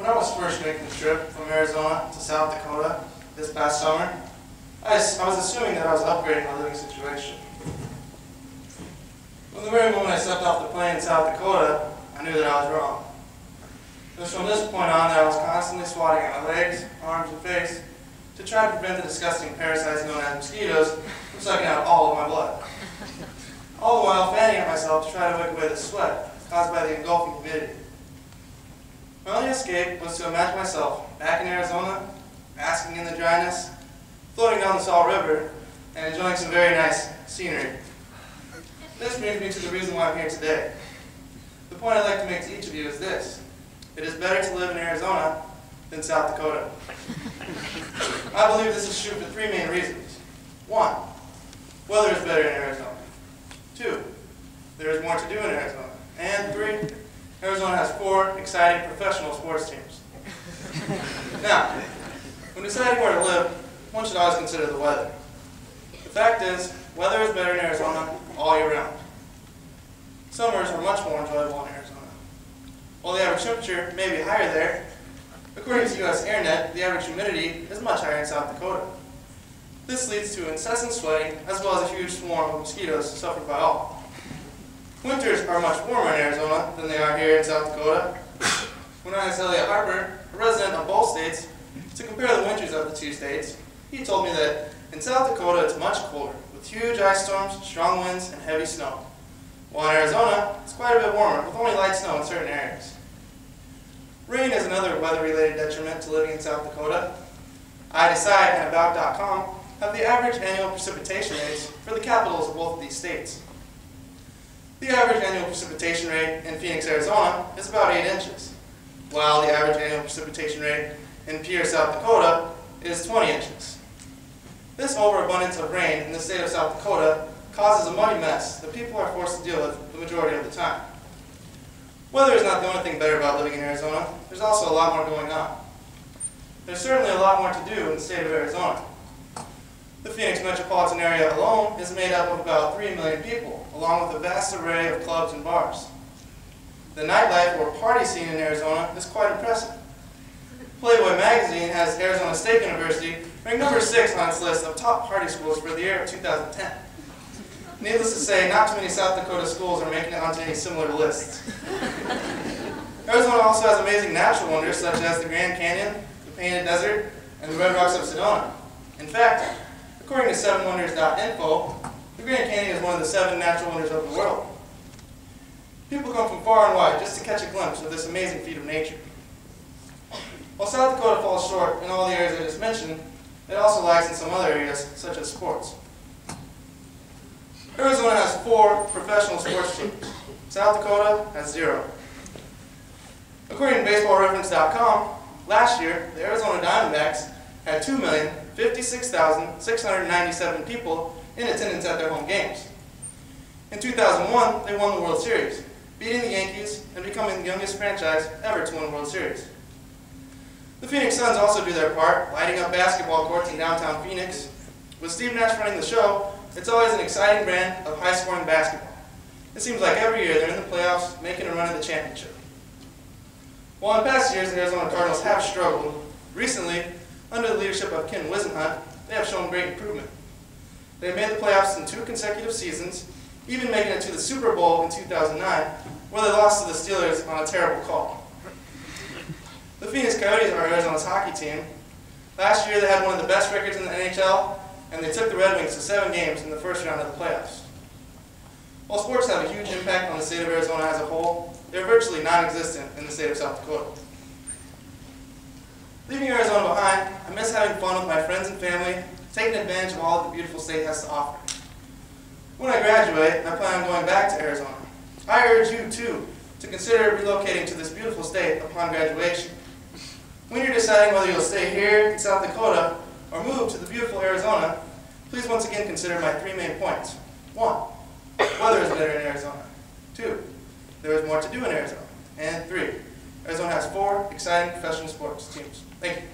When I was first making the trip from Arizona to South Dakota this past summer, I was assuming that I was upgrading my living situation. From the very moment I stepped off the plane in South Dakota, I knew that I was wrong. It was from this point on that I was constantly swatting at my legs, arms, and face to try to prevent the disgusting parasites known as mosquitoes from sucking out all of my blood. All the while fanning at myself to try to wick away the sweat caused by the engulfing humidity. My only escape was to imagine myself back in Arizona, basking in the dryness, floating down the Salt River, and enjoying some very nice scenery. This brings me to the reason why I'm here today. The point I'd like to make to each of you is this: it is better to live in Arizona than South Dakota. I believe this is true for three main reasons. 1, weather is better in Arizona. 2, there is more to do in Arizona. And 3, Arizona has 4 exciting professional sports teams. Now, when deciding where to live, one should always consider the weather. The fact is, weather is better in Arizona all year round. Summers are much more enjoyable in Arizona. While the average temperature may be higher there, according to US AirNet, the average humidity is much higher in South Dakota. This leads to incessant sweating, as well as a huge swarm of mosquitoes suffered by all. Winters are much warmer in Arizona than they are here in South Dakota. When I asked Elliot Harper, a resident of both states, to compare the winters of the two states, he told me that in South Dakota it's much colder, with huge ice storms, strong winds, and heavy snow. While in Arizona, it's quite a bit warmer, with only light snow in certain areas. Rain is another weather-related detriment to living in South Dakota. iDecide and About.com have the average annual precipitation rates for the capitals of both of these states. The average annual precipitation rate in Phoenix, Arizona is about 8 inches, while the average annual precipitation rate in Pierre, South Dakota is 20 inches. This overabundance of rain in the state of South Dakota causes a muddy mess that people are forced to deal with the majority of the time. Weather is not the only thing better about living in Arizona. There's also a lot more going on. There's certainly a lot more to do in the state of Arizona. The Phoenix metropolitan area alone is made up of about 3 million people, along with a vast array of clubs and bars. The nightlife or party scene in Arizona is quite impressive. Playboy magazine has Arizona State University ranked number 6 on its list of top party schools for the year of 2010. Needless to say, not too many South Dakota schools are making it onto any similar lists. Arizona also has amazing natural wonders such as the Grand Canyon, the Painted Desert, and the Red Rocks of Sedona. In fact, according to 7wonders.info, the Grand Canyon is one of the 7 natural wonders of the world. People come from far and wide just to catch a glimpse of this amazing feat of nature. While South Dakota falls short in all the areas I just mentioned, it also lags in some other areas, such as sports. Arizona has 4 professional sports teams. South Dakota has 0. According to BaseballReference.com, last year, the Arizona Diamondbacks had 2,056,697 people in attendance at their home games. In 2001, they won the World Series, beating the Yankees and becoming the youngest franchise ever to win a World Series. The Phoenix Suns also do their part, lighting up basketball courts in downtown Phoenix. With Steve Nash running the show, it's always an exciting brand of high-scoring basketball. It seems like every year they're in the playoffs, making a run at the championship. While in past years the Arizona Cardinals have struggled, recently, under the leadership of Ken Whisenhunt, they have shown great improvement. They made the playoffs in 2 consecutive seasons, even making it to the Super Bowl in 2009, where they lost to the Steelers on a terrible call. The Phoenix Coyotes are Arizona's hockey team. Last year they had one of the best records in the NHL, and they took the Red Wings to 7 games in the first round of the playoffs. While sports have a huge impact on the state of Arizona as a whole, they're virtually non-existent in the state of South Dakota. Leaving Arizona behind, I miss having fun with my friends and family, taking advantage of all that the beautiful state has to offer. When I graduate, I plan on going back to Arizona. I urge you, too, to consider relocating to this beautiful state upon graduation. When you're deciding whether you'll stay here in South Dakota or move to the beautiful Arizona, please once again consider my 3 main points. 1, weather is better in Arizona. 2, there is more to do in Arizona. And 3, Arizona has 4 exciting professional sports teams. Thank you.